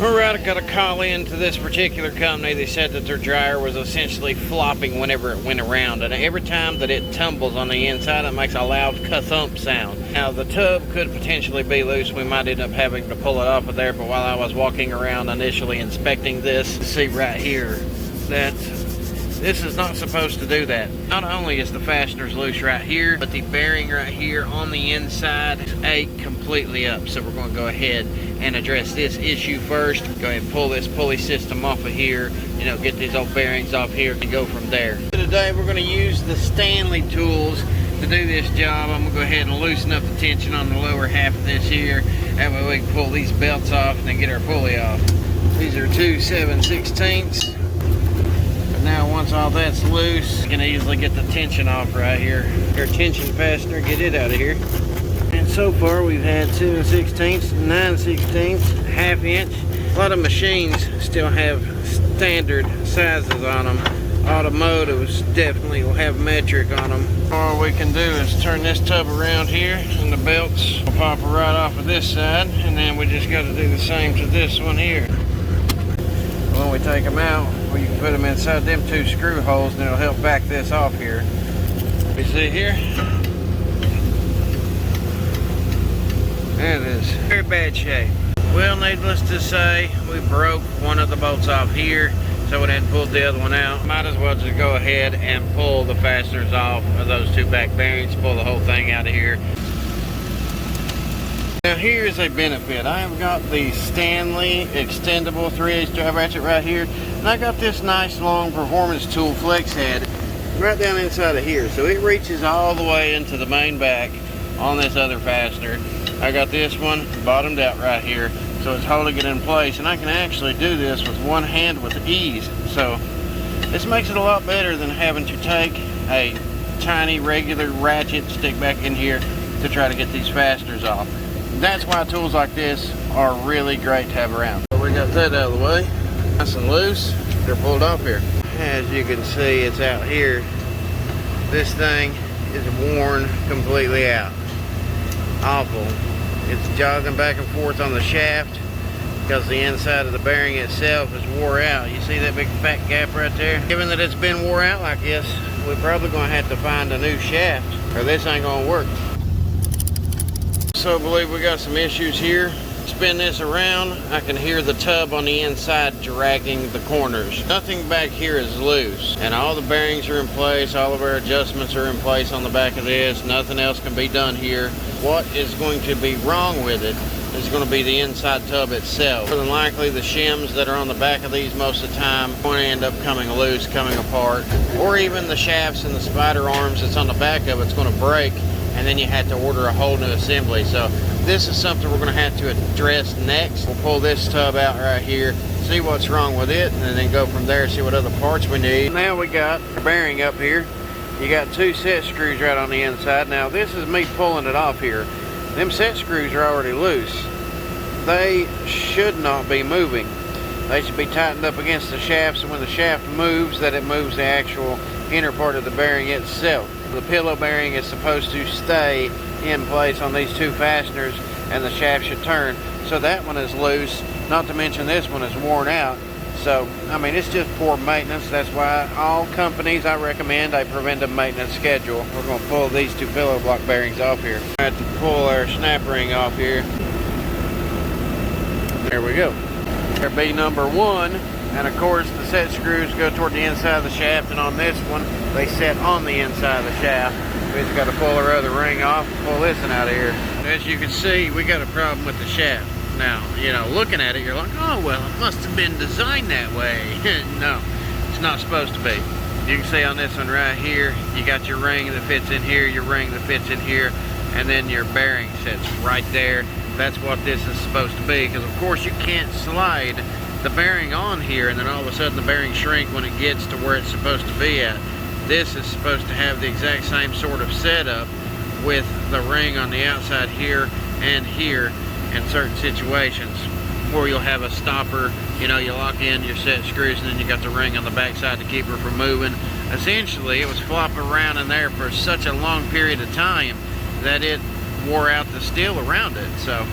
Alright, I got a call in to this particular company. They said that their dryer was essentially flopping whenever it went around, and every time that it tumbles on the inside it makes a loud ka-thump sound. Now the tub could potentially be loose. We might end up having to pull it off of there, but while I was walking around initially inspecting this, you see right here that this is not supposed to do that. Not only is the fasteners loose right here, but the bearing right here on the inside is ate completely up. So we're going to go ahead and address this issue first. Go ahead and pull this pulley system off of here, get these old bearings off here and go from there. Today we're going to use the Stanley tools to do this job. I'm going to go ahead and loosen up the tension on the lower half of this here. That way we can pull these belts off and then get our pulley off. These are 2 7/16. Now once all that's loose, you can easily get the tension off right here. Your tension fastener, get it out of here. And so far we've had 2 16ths, 9 16ths, ½ inch. A lot of machines still have standard sizes on them. Automotives definitely will have metric on them. All we can do is turn this tub around here and the belts will pop right off of this side, and then we just got to do the same to this one here. When we take them out, you can put them inside them 2 screw holes and it'll help back this off here. You see here? There it is. Very bad shape. Well, needless to say, we broke one of the bolts off here, so we hadn't pulled the other one out. Might as well just go ahead and pull the fasteners off of those 2 back bearings, pull the whole thing out of here. Now here's a benefit. I have got the Stanley Extendable 3/8 drive ratchet right here, and I got this nice long performance tool flex head right down inside of here, so it reaches all the way into the main back on this other fastener. I got this one bottomed out right here, so it's holding it in place, and I can actually do this with one hand with ease. So this makes it a lot better than having to take a tiny regular ratchet, stick back in here to try to get these fasteners off. That's why tools like this are really great to have around. So we got that out of the way, nice and loose. They're pulled off here. As you can see, it's out here. This thing is worn completely out. Awful. It's jogging back and forth on the shaft because the inside of the bearing itself is wore out. You see that big fat gap right there? Given that it's been wore out like this, we're probably going to have to find a new shaft or this ain't going to work. So I believe we got some issues here. Spin this around, I can hear the tub on the inside dragging the corners. Nothing back here is loose, and all the bearings are in place, all of our adjustments are in place on the back of this. Nothing else can be done here. What is going to be wrong with it is going to be the inside tub itself. More than likely the shims that are on the back of these most of the time are going to end up coming loose, coming apart, or even the shafts and the spider arms that's on the back of it's going to break, and then you had to order a whole new assembly. So this is something we're going to have to address next. We'll pull this tub out right here, see what's wrong with it, and then go from there, see what other parts we need. Now we got the bearing up here. You got 2 set screws right on the inside. Now this is me pulling it off here. Them set screws are already loose. They should not be moving. They should be tightened up against the shaft, so when the shaft moves, that it moves the actual inner part of the bearing itself. The pillow bearing is supposed to stay in place on these 2 fasteners, and the shaft should turn. So that one is loose, not to mention this one is worn out. So, I mean, it's just poor maintenance. That's why all companies, I recommend a preventive maintenance schedule. We're going to pull these 2 pillow block bearings off here. I have to pull our snap ring off here. There we go. There be number 1. And of course the set screws go toward the inside of the shaft, and on this one they set on the inside of the shaft. We just got to pull our other ring off and pull this one out of here. As you can see, we got a problem with the shaft. Now, looking at it, you're like, oh well, it must have been designed that way. No, it's not supposed to be. You can see on this one right here, you got your ring that fits in here, your ring that fits in here, and then your bearing sits right there. That's what this is supposed to be, because of course you can't slide the bearing on here and then all of a sudden the bearing shrink when it gets to where it's supposed to be at. This is supposed to have the exact same sort of setup with the ring on the outside here and here in certain situations where you'll have a stopper, you lock in your set screws and then you got the ring on the back side to keep her from moving. Essentially it was flopping around in there for such a long period of time that it wore out the steel around it. So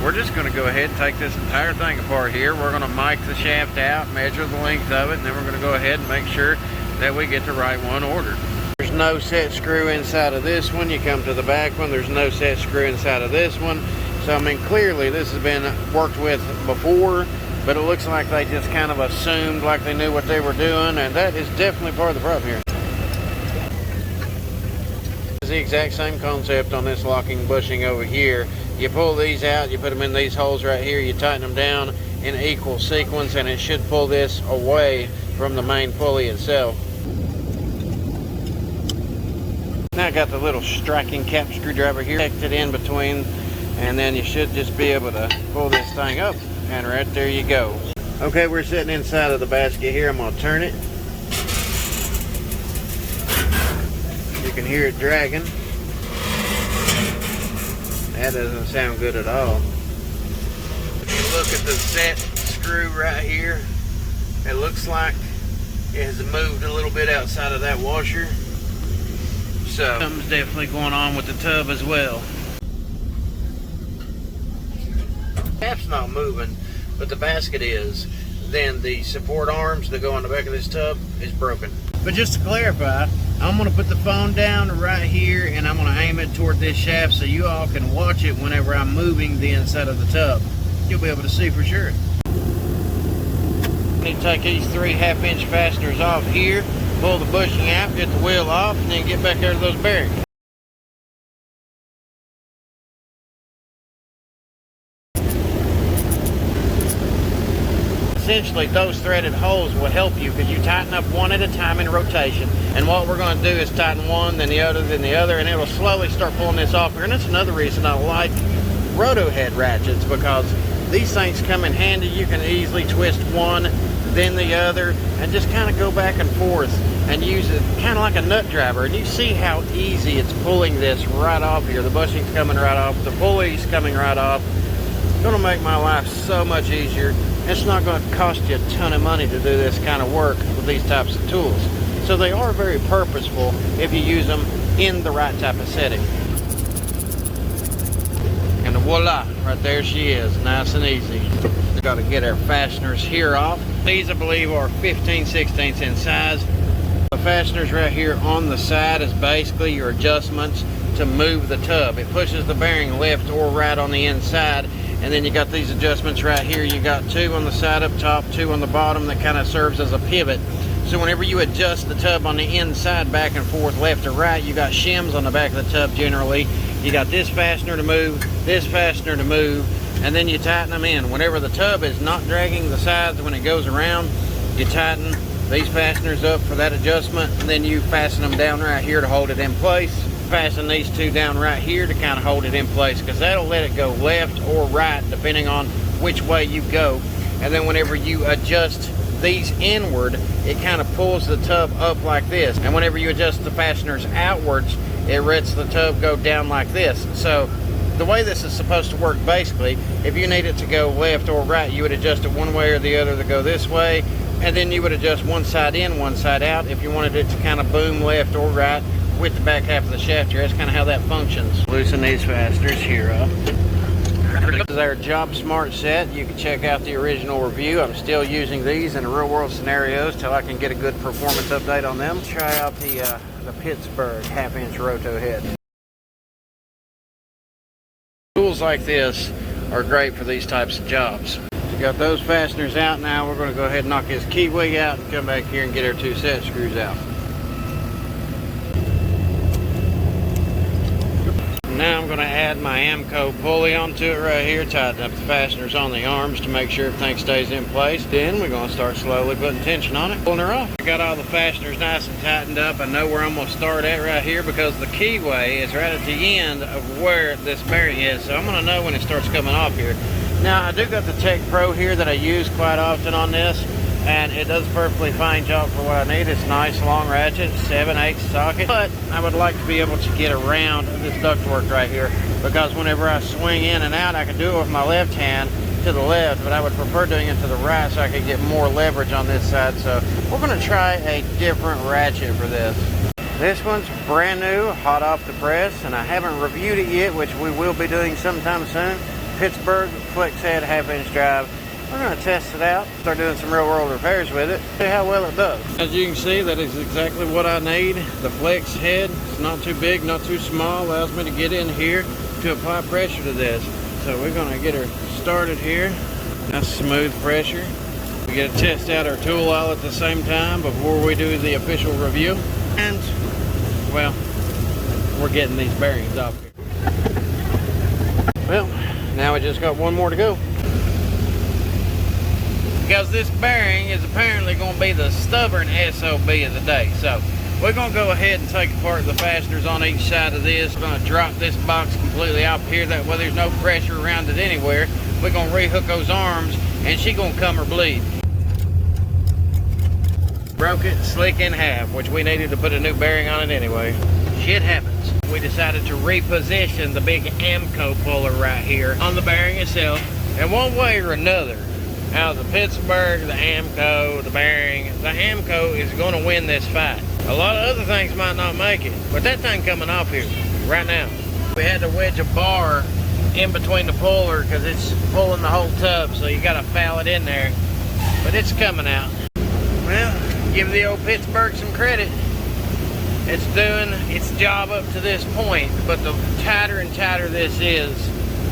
we're just going to go ahead and take this entire thing apart here. We're going to mic the shaft out, measure the length of it, and then we're going to go ahead and make sure that we get the right one ordered. There's no set screw inside of this one. You come to the back one, there's no set screw inside of this one. So I mean, clearly this has been worked with before, but it looks like they just kind of assumed like they knew what they were doing, and that is definitely part of the problem here. It's the exact same concept on this locking bushing over here. You pull these out, you put them in these holes right here, you tighten them down in equal sequence, and it should pull this away from the main pulley itself. Now I got the little striking cap screwdriver here connected in between, and then you should just be able to pull this thing up, and right there you go. Okay, we're sitting inside of the basket here. I'm going to turn it. You can hear it dragging. That doesn't sound good at all. If you look at the set screw right here, it looks like it has moved a little bit outside of that washer. So something's definitely going on with the tub as well. The cap's not moving, but the basket is. Then the support arms that go on the back of this tub is broken. But just to clarify, I'm going to put the phone down right here, and I'm going to aim it toward this shaft so you all can watch it whenever I'm moving the inside of the tub. You'll be able to see for sure. You need to take these 3 1/2-inch fasteners off here, pull the bushing out, get the wheel off, and then get back there to those bearings. Essentially, those threaded holes will help you because you tighten up one at a time in rotation. And what we're going to do is tighten one, then the other, and it'll slowly start pulling this off here. And that's another reason I like Roto head ratchets, because these things come in handy. You can easily twist one, then the other, and just kind of go back and forth and use it kind of like a nut driver. And you see how easy it's pulling this right off here. The bushing's coming right off, the pulley's coming right off. It's going to make my life so much easier. It's not going to cost you a ton of money to do this kind of work with these types of tools. So they are very purposeful if you use them in the right type of setting. And voila, right there she is, nice and easy. We've got to get our fasteners here off. These, I believe, are 15/16 in size. The fasteners right here on the side is basically your adjustments to move the tub. It pushes the bearing left or right on the inside. And then you got these adjustments right here. You got 2 on the side up top, 2 on the bottom that kind of serves as a pivot. So whenever you adjust the tub on the inside back and forth, left or right, you got shims on the back of the tub generally. You got this fastener to move, this fastener to move, and then you tighten them in. Whenever the tub is not dragging the sides when it goes around, you tighten these fasteners up for that adjustment, and then you fasten them down right here to hold it in place. Fasten these 2 down right here to kind of hold it in place, because that'll let it go left or right depending on which way you go. And then whenever you adjust these inward, it kind of pulls the tub up like this. And whenever you adjust the fasteners outwards, it lets the tub go down like this. So the way this is supposed to work, basically, if you need it to go left or right, you would adjust it one way or the other to go this way, and then you would adjust one side in, one side out if you wanted it to kind of boom left or right with the back half of the shaft here. That's kind of how that functions. Loosen these fasteners here up. This is our Jobsmart set. You can check out the original review. I'm still using these in real world scenarios till I can get a good performance update on them. Try out the Pittsburgh 1/2-inch Roto head. Tools like this are great for these types of jobs. We got those fasteners out. Now we're going to go ahead and knock this keyway out and come back here and get our 2 set screws out. Now I'm going to add my Ampco pulley onto it right here, tighten up the fasteners on the arms to make sure everything stays in place. Then we're going to start slowly putting tension on it, pulling her off. I got all the fasteners nice and tightened up. I know where I'm going to start at right here because the keyway is right at the end of where this bearing is. So I'm going to know when it starts coming off here. Now I do got the Tech Pro here that I use quite often on this, and it does a perfectly fine job for what I need. It's nice long ratchet, 7/8 socket, but I would like to be able to get around this ductwork right here, because whenever I swing in and out, I can do it with my left hand to the left, but I would prefer doing it to the right so I could get more leverage on this side. So we're going to try a different ratchet for this. This one's brand new, hot off the press, and I haven't reviewed it yet, which we will be doing sometime soon. Pittsburgh flex head half-inch drive. We're going to test it out, start doing some real-world repairs with it, see how well it does. As you can see, that is exactly what I need. The flex head, it's not too big, not too small, allows me to get in here to apply pressure to this. So we're going to get her started here. Nice smooth pressure. We get to test out our tool all at the same time before we do the official review. And, well, we're getting these bearings off here. Well, now we just got one more to go. Because this bearing is apparently going to be the stubborn SOB of the day. So we're going to go ahead and take apart the fasteners on each side of this. We're going to drop this box completely off here. That way there's no pressure around it anywhere. We're going to rehook those arms and she's going to come or bleed. Broke it slick in half, which we needed to put a new bearing on it anyway. Shit happens. We decided to reposition the big Ampco puller right here on the bearing itself. And one way or another, out of the Pittsburgh, the Ampco, the bearing, the Ampco is going to win this fight. A lot of other things might not make it, but that thing coming off here right now. We had to wedge a bar in between the puller because it's pulling the whole tub, so you got to foul it in there. But it's coming out. Well, give the old Pittsburgh some credit. It's doing its job up to this point, but the tighter and tighter this is,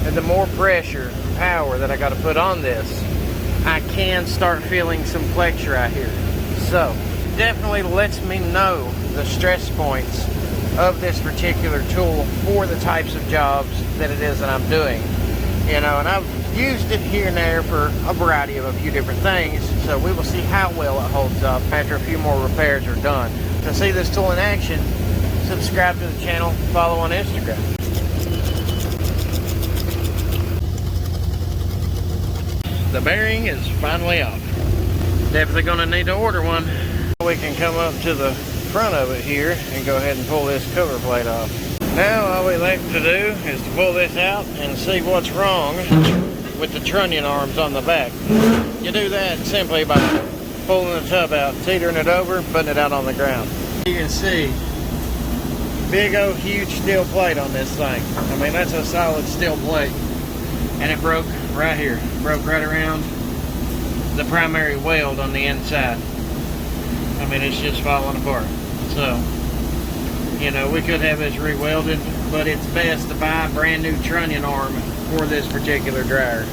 and the more pressure and power that I got to put on this, I can start feeling some flex right here. So, definitely lets me know the stress points of this particular tool for the types of jobs that it is that I'm doing. You know, and I've used it here and there for a variety of a few different things, so we will see how well it holds up after a few more repairs are done. To see this tool in action, subscribe to the channel, follow on Instagram. The bearing is finally off. Definitely going to need to order one. We can come up to the front of it here and go ahead and pull this cover plate off. Now all we left to do is to pull this out and see what's wrong with the trunnion arms on the back. You do that simply by pulling the tub out, teetering it over, putting it out on the ground. You can see big old huge steel plate on this thing. I mean, that's a solid steel plate. And it broke right here. Broke right around the primary weld on the inside. I mean, it's just falling apart. So, you know, we could have this rewelded, but it's best to buy a brand new trunnion arm for this particular dryer.